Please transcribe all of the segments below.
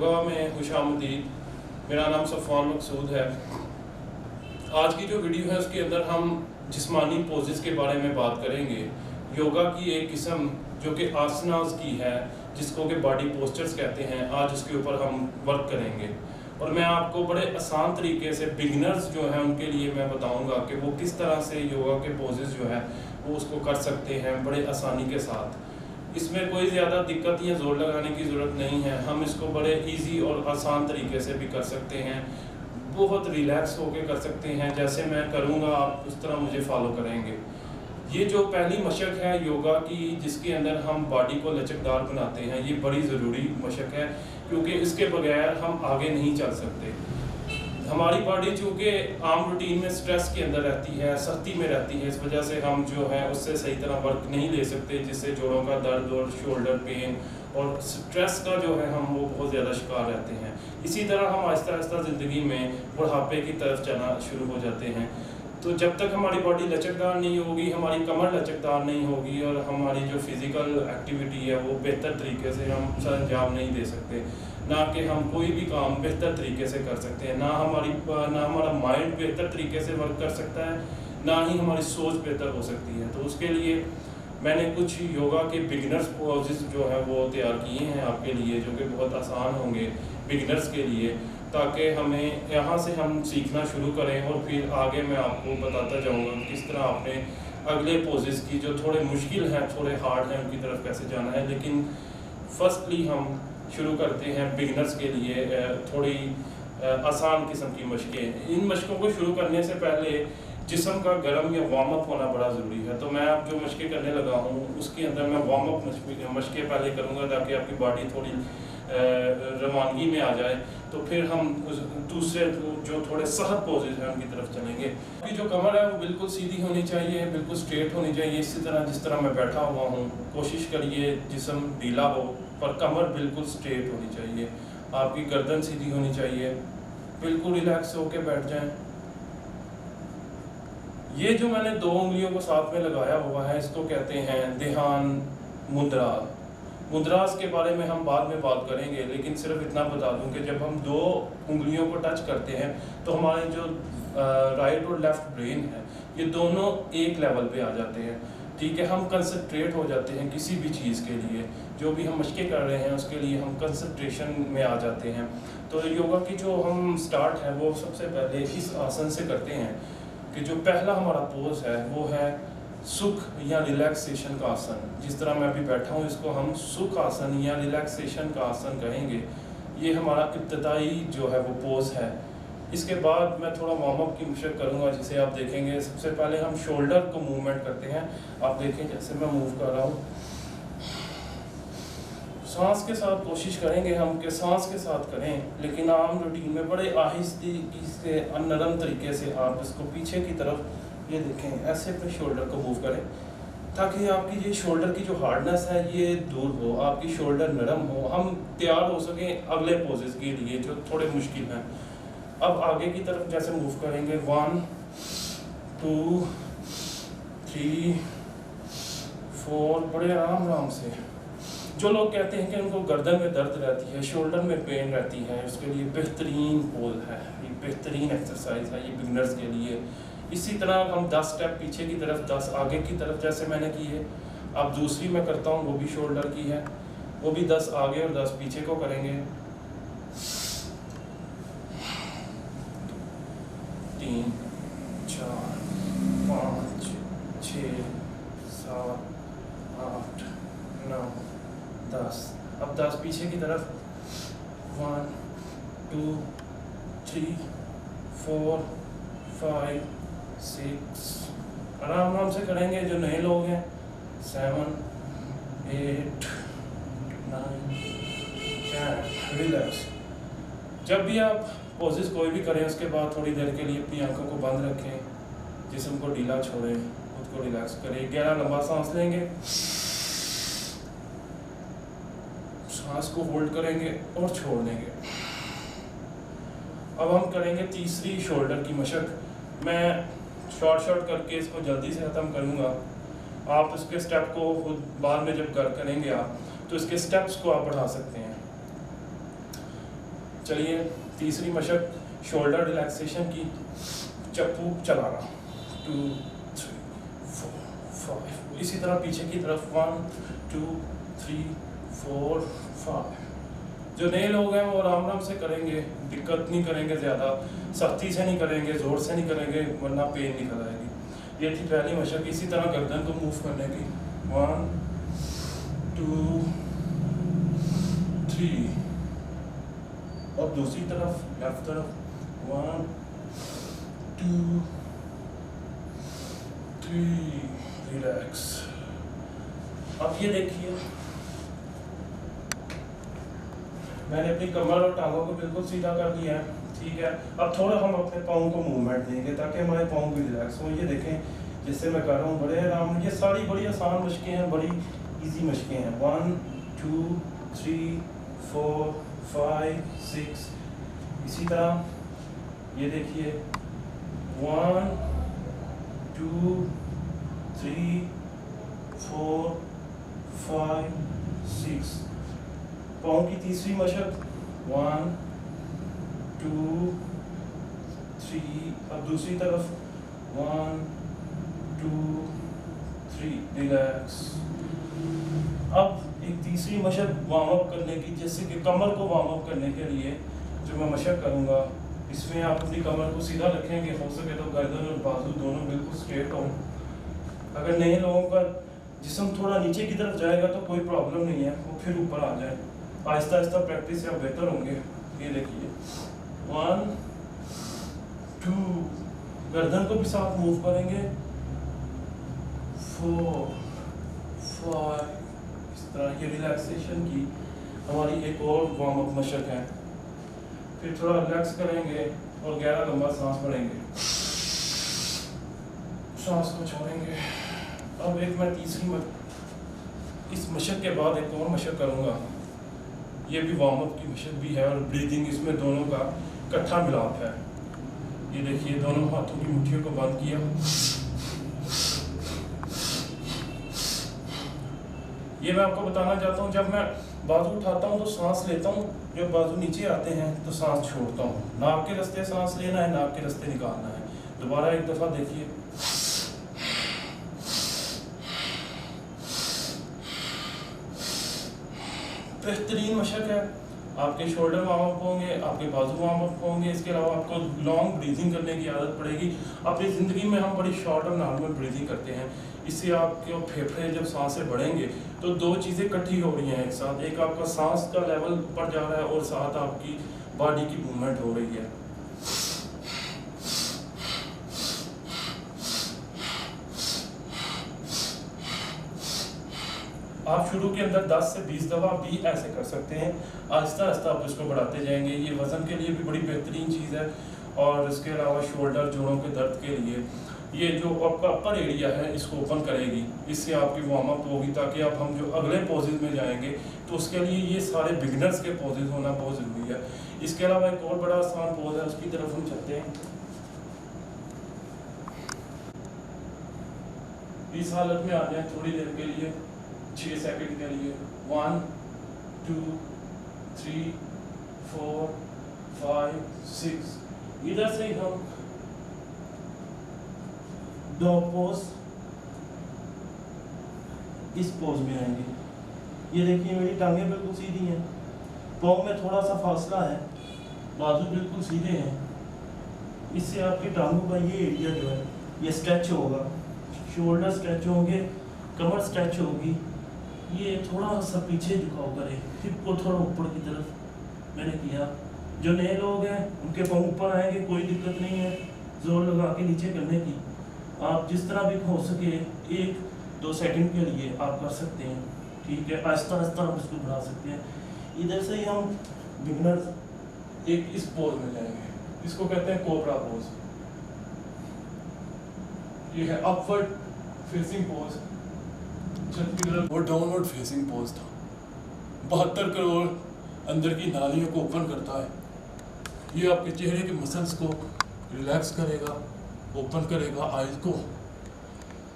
योगा में खुशामदीद। मेरा नाम सफ़वान मकसूद है। आज की जो वीडियो है उसके अंदर हम जिस्मानी पोजेस के बारे में बात करेंगे। योगा की एक किस्म जो कि आसनास की है, जिसको कि बॉडी पोस्चर्स कहते हैं, आज उसके ऊपर हम वर्क करेंगे। और मैं आपको बड़े आसान तरीके से बिगिनर्स जो हैं उनके लिए मैं बताऊंगा कि वो किस तरह से योगा के पोजेस जो है वो उसको कर सकते हैं बड़े आसानी के साथ। इसमें कोई ज़्यादा दिक्कत या ज़ोर लगाने की ज़रूरत नहीं है। हम इसको बड़े इजी और आसान तरीके से भी कर सकते हैं, बहुत रिलैक्स होकर कर सकते हैं। जैसे मैं करूँगा आप उस तरह मुझे फॉलो करेंगे। ये जो पहली मशक है योगा की, जिसके अंदर हम बॉडी को लचकदार बनाते हैं, ये बड़ी ज़रूरी मशक है, क्योंकि इसके बगैर हम आगे नहीं चल सकते। हमारी बॉडी चूँकि आम रूटीन में स्ट्रेस के अंदर रहती है, सख्ती में रहती है, इस वजह से हम जो है उससे सही तरह वर्क नहीं ले सकते, जिससे जोड़ों का दर्द और शोल्डर पेन और स्ट्रेस का जो है हम वो बहुत ज़्यादा शिकार रहते हैं। इसी तरह हम आहिस्ता आहिस्ता ज़िंदगी में बुढ़ापे की तरफ चलना शुरू हो जाते हैं। तो जब तक हमारी बॉडी लचकदार नहीं होगी, हमारी कमर लचकदार नहीं होगी और हमारी जो फिज़िकल एक्टिविटी है वो बेहतर तरीके से हम सर अंजाम नहीं दे सकते, ना कि हम कोई भी काम बेहतर तरीके से कर सकते हैं, ना हमारा माइंड बेहतर तरीके से वर्क कर सकता है, ना ही हमारी सोच बेहतर हो सकती है। तो उसके लिए मैंने कुछ योगा के बिगिनर्स पोजेस जो है वो तैयार किए हैं आपके लिए, जो कि बहुत आसान होंगे बिगिनर्स के लिए, ताकि हमें यहाँ से हम सीखना शुरू करें और फिर आगे मैं आपको बताता जाऊँगा किस तरह आपने अगले पोजेस की जो थोड़े मुश्किल हैं, थोड़े हार्ड हैं, उनकी तरफ कैसे जाना है। लेकिन फर्स्टली हम शुरू करते हैं बिगिनर्स के लिए थोड़ी आसान किस्म की मशकें। इन मशकों को शुरू करने से पहले जिस्म का गर्म या वार्म अप होना बड़ा ज़रूरी है। तो मैं अब जो मशकें करने लगा हूँ उसके अंदर मैं वार्म अप मशकें पहले करूँगा, ताकि आपकी बॉडी थोड़ी रवानगी में आ जाए। तो फिर हम दूसरे जो थोड़े सहज पोजेज हैं उनकी तरफ चलेंगे। आपकी जो कमर है वो बिल्कुल सीधी होनी चाहिए, बिल्कुल स्ट्रेट होनी चाहिए, इसी तरह जिस तरह मैं बैठा हुआ हूँ। कोशिश करिए जिस्म ढीला हो पर कमर बिल्कुल स्ट्रेट होनी चाहिए। आपकी गर्दन सीधी होनी चाहिए, बिल्कुल रिलैक्स होकर बैठ जाएं। ये जो मैंने दो उंगलियों को साथ में लगाया हुआ है, इसको कहते हैं ध्यान मुद्रा। मुद्रास के बारे में हम बाद में बात करेंगे, लेकिन सिर्फ इतना बता दूं कि जब हम दो उंगलियों को टच करते हैं तो हमारे जो राइट और लेफ्ट ब्रेन है ये दोनों एक लेवल पे आ जाते हैं। ठीक है, हम कंसंट्रेट हो जाते हैं किसी भी चीज़ के लिए, जो भी हम मशकें कर रहे हैं उसके लिए हम कंसंट्रेशन में आ जाते हैं। तो योगा की जो हम स्टार्ट है वो सबसे पहले इस आसन से करते हैं कि जो पहला हमारा पोज है वो है सुख या रिलैक्सेशन का आसन। जिस तरह मैं अभी बैठा हूँ इसको हम सुख आसन या रिलैक्सेशन का आसन कहेंगे। ये हमारा इब्तदाई जो है वो पोज है। इसके बाद मैं थोड़ा वार्म अप की मशक करूँगा, जिसे आप देखेंगे। सबसे पहले हम शोल्डर को मूवमेंट करते हैं। आप देखें जैसे मैं मूव कर रहा हूँ, सांस के साथ कोशिश करेंगे हम कि सांस के साथ करें, लेकिन आम रूटीन में बड़े आहिस्ते से नरम तरीके से आप इसको पीछे की तरफ, ये देखें, ऐसे अपने शोल्डर को मूव करें, ताकि आपकी ये शोल्डर की जो हार्डनेस है ये दूर हो, आपकी शोल्डर नरम हो, हम तैयार हो सकें अगले पोजेस के लिए जो थोड़े मुश्किल हैं। अब आगे की तरफ जैसे मूव करेंगे, 1 2 3 4, बड़े आराम से। जो लोग कहते हैं कि उनको गर्दन में दर्द रहती है, शोल्डर में पेन रहती है, उसके लिए बेहतरीन पोज है, ये बेहतरीन एक्सरसाइज है ये बिगिनर्स के लिए। इसी तरह हम 10 स्टेप पीछे की तरफ, 10 आगे की तरफ जैसे मैंने की है। अब दूसरी मैं करता हूँ, वो भी शोल्डर की है, वो भी 10 आगे और 10 पीछे को करेंगे। 3 4 5 6 7 8 9 10। अब 10 पीछे की तरफ, 1 2 3 4 5 6, आराम से करेंगे। जो नए लोग हैं 7 8 9 10, रिलैक्स। जब भी आप पोजेस कोई भी करें उसके बाद थोड़ी देर के लिए अपनी आंखों को बंद रखें, जिस्म को ढीला छोड़ें, खुद को रिलैक्स करें। गहरा लंबा सांस लेंगे, सांस को होल्ड करेंगे और छोड़ देंगे। अब हम करेंगे तीसरी शोल्डर की मशक। मैं शॉर्ट करके इसको जल्दी से ख़त्म करूँगा। आप उसके स्टेप को खुद बाद में जब करेंगे आप, तो इसके स्टेप्स को आप बढ़ा सकते हैं। चलिए तीसरी मशक शोल्डर रिलैक्सेशन की, चप्पू चलाना 2 3 4 5, इसी तरह पीछे की तरफ 1 2 3 4 5। जो नए लोग हैं वो आराम आराम से करेंगे, दिक्कत नहीं करेंगे, ज़्यादा सख्ती से नहीं करेंगे, ज़ोर से नहीं करेंगे वरना पेन निकल आएगी। ये थी पहली मशक। इसी तरह गर्दन को मूव करने की 1 2 3। और दूसरी तरफ लेफ्ट तरफ 1 2 3, रिलैक्स। अब ये देखिए मैंने अपनी कमर और टांगों को बिल्कुल सीधा कर दिया है, ठीक है। अब थोड़ा हम अपने पाँव को मूवमेंट देंगे ताकि हमारे पाँव भी रिलैक्स हो। ये देखें जिससे मैं कर रहा हूँ बड़े आराम। ये सारी बड़ी आसान मशकें हैं, बड़ी इजी मशकें हैं। 1 2 3 4 5 6। इसी तरह ये देखिए 1 2 3 4 5 6। पाँव की तीसरी मशक 1 2 3। अब दूसरी तरफ 1 2 3, रिलैक्स। अब एक तीसरी मशक वार्म अप करने की, जैसे कि कमर को वार्म अप करने के लिए जो मैं मशक करूँगा, इसमें आप अपनी कमर को सीधा रखेंगे, हो सके तो गर्दन और बाजू दोनों बिल्कुल स्ट्रेट हों। अगर नए लोगों का जिस्म थोड़ा नीचे की तरफ जाएगा तो कोई प्रॉब्लम नहीं है, वो फिर ऊपर आ जाए। आहिस्ता आहिस्ता प्रैक्टिस से आप बेहतर होंगे। ये देखिए 1 2, गर्दन को भी साथ मूव करेंगे 4 5। इस तरह ये रिलैक्सेशन की हमारी एक और वार्म अप मशक है। फिर थोड़ा रिलैक्स करेंगे और गहरा लंबा सांस भरेंगे, सांस को छोड़ेंगे। अब एक मैं इस मशक के बाद एक और मशक करूँगा। ये भी वार्म अप की मशक भी है और ब्रीदिंग इसमें दोनों का इकट्ठा मिलाप है। ये देखिए दोनों हाथों की मुट्ठियों को बंद किया, ये मैं आपको बताना चाहता हूँ। जब मैं बाजू उठाता हूँ तो सांस लेता हूँ, जब बाजू नीचे आते हैं तो सांस छोड़ता हूँ। नाक के रास्ते सांस लेना है, नाक के रास्ते निकालना है। दोबारा एक दफ़ा देखिए, बेहतरीन मशक है। आपके शोल्डर वार्म अप होंगे, आपके बाजू वार्म अप होंगे। इसके अलावा आपको लॉन्ग ब्रीदिंग करने की आदत पड़ेगी। अपनी ज़िंदगी में हम बड़ी शॉर्ट और नॉर्मल ब्रीदिंग करते हैं, इससे आपके फेफड़े जब सांसें बढ़ेंगे तो दो चीज़ें इकट्ठी हो रही हैं एक साथ। एक आपका सांस का लेवल ऊपर जा रहा है और साथ आपकी बॉडी की मूवमेंट हो रही है। आप शुरू के अंदर 10 से 20 दफ़ा भी ऐसे कर सकते हैं। आहिस्ता आहिस्ता आप इसको बढ़ाते जाएंगे। ये वज़न के लिए भी बड़ी बेहतरीन चीज़ है। और इसके अलावा शोल्डर जोड़ों के दर्द के लिए ये जो आपका अपर एरिया है इसको ओपन करेगी, इससे आपकी वार्म अप होगी ताकि आप हम जो अगले पोजेज में जाएंगे तो उसके लिए ये सारे बिगनर्स के पोजेज होना बहुत ज़रूरी है। इसके अलावा एक और बड़ा आसान पोज है, उसकी तरफ हम चलते हैं। इस हालत में आ जाए थोड़ी देर के लिए, 6 सेकंड के लिए। 1 2 3 4 5 6। इधर से ही हम दो पोज इस पोज में आएंगे। ये देखिए मेरी टांगें बिल्कुल सीधी हैं, पाँव में थोड़ा सा फासला है, बाजू बिल्कुल सीधे हैं। इससे आपकी टांगों का ये एरिया जो है ये स्ट्रेच होगा, शोल्डर स्ट्रेच होंगे, कमर स्ट्रेच होगी। ये थोड़ा सा पीछे झुकाव करें, हिप को थोड़ा ऊपर की तरफ मैंने किया। जो नए लोग हैं उनके पाँव ऊपर आएंगे, कोई दिक्कत नहीं है जोर लगा के नीचे करने की। आप जिस तरह भी हो सके 1-2 सेकंड के लिए आप कर सकते हैं, ठीक है। आहिस्ता आहिस्ता आप इसको बढ़ा सकते हैं। इधर से ही हम बिगनर्स एक इस पोज में जाएंगे, इसको कहते हैं कोबरा पोज। ये है अपवर्ड फेसिंग पोज, वो डाउनवर्ड फेसिंग पोज था। 72 करोड़ अंदर की नालियों को ओपन करता है। ये आपके चेहरे के मसल्स को रिलैक्स करेगा, ओपन करेगा आइज को।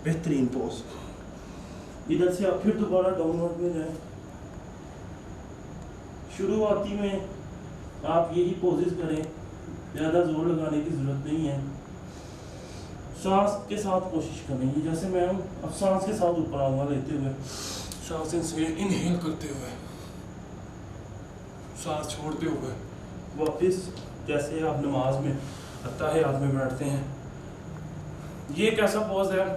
बेहतरीन पोज। इधर से आप फिर दोबारा डाउनवर्ड में जाएं। शुरुआती में आप यही पोजेस करें, ज़्यादा जोर लगाने की ज़रूरत नहीं है। सांस के साथ कोशिश करें, ये जैसे मैं हूँ, अब सांस के साथ ऊपर आऊँगा लेते हुए, सांस इनहेल करते हुए, सांस छोड़ते हुए वापस, जैसे आप नमाज में अत्ताहियात में बैठते हैं। ये एक ऐसा पोज है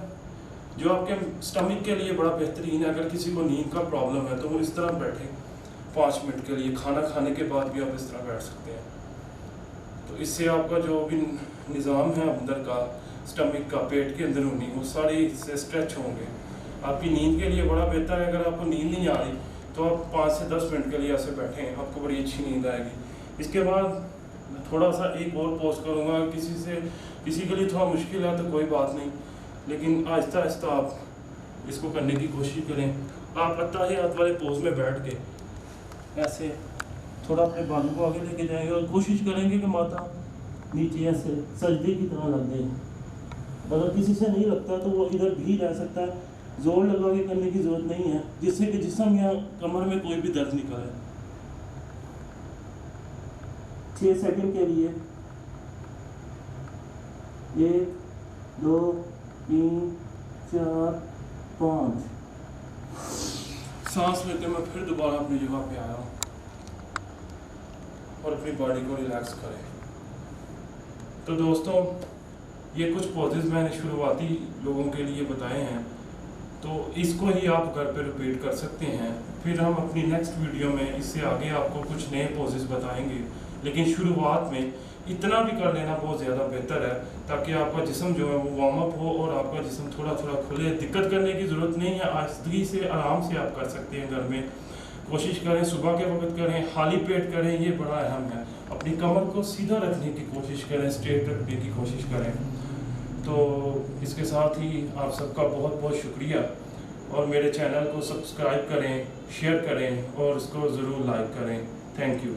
जो आपके स्टमक के लिए बड़ा बेहतरीन है। अगर किसी को नींद का प्रॉब्लम है तो वो इस तरह बैठे 5 मिनट के लिए, खाना खाने के बाद भी आप इस तरह बैठ सकते हैं। तो इससे आपका जो भी निज़ाम है अंदर का, स्टमक का, पेट के अंदरूनी, वो सारे इससे स्ट्रेच होंगे। आपकी नींद के लिए बड़ा बेहतर है। अगर आपको नींद नहीं आ रही तो आप 5 से 10 मिनट के लिए ऐसे बैठें, आपको बड़ी अच्छी नींद आएगी। इसके बाद मैं थोड़ा सा एक और पोज करूँगा। किसी के लिए थोड़ा मुश्किल है तो कोई बात नहीं, लेकिन आहिस्ता आहिस्ता आप इसको करने की कोशिश करें। आप अत्ताहियात वाले पोज में बैठ के ऐसे थोड़ा अपने बालों को आगे लेके जाएंगे और कोशिश करेंगे कि माथा नीचे ऐसे सजदे की तरह लग जाए। अगर किसी से नहीं लगता तो वो इधर भी रह सकता है, जोर लगा के करने की ज़रूरत नहीं है, जिससे कि जिस्म या कमर में कोई भी दर्द नहीं करे। 6 सेकंड के लिए 1 2 3 4 5 सांस लेते मैं फिर दोबारा अपनी जगह पे आया हूँ और अपनी बॉडी को रिलैक्स करें। तो दोस्तों, ये कुछ पोजेस मैंने शुरुआती लोगों के लिए बताए हैं, तो इसको ही आप घर पे रिपीट कर सकते हैं। फिर हम अपनी नेक्स्ट वीडियो में इससे आगे आपको कुछ नए पोजेस बताएंगे, लेकिन शुरुआत में इतना भी कर लेना बहुत ज़्यादा बेहतर है, ताकि आपका जिस्म जो है वो वार्म अप हो और आपका जिस्म थोड़ा थोड़ा खुले। दिक्कत करने की ज़रूरत नहीं है, आहिस्तगी से आराम से आप कर सकते हैं घर में। कोशिश करें सुबह के वक्त करें, खाली पेट करें, ये बड़ा अहम है। अपनी कमर को सीधा रखने की कोशिश करें, स्ट्रेट रखने की कोशिश करें। तो इसके साथ ही आप सबका बहुत बहुत शुक्रिया, और मेरे चैनल को सब्सक्राइब करें, शेयर करें और इसको ज़रूर लाइक करें। Thank you.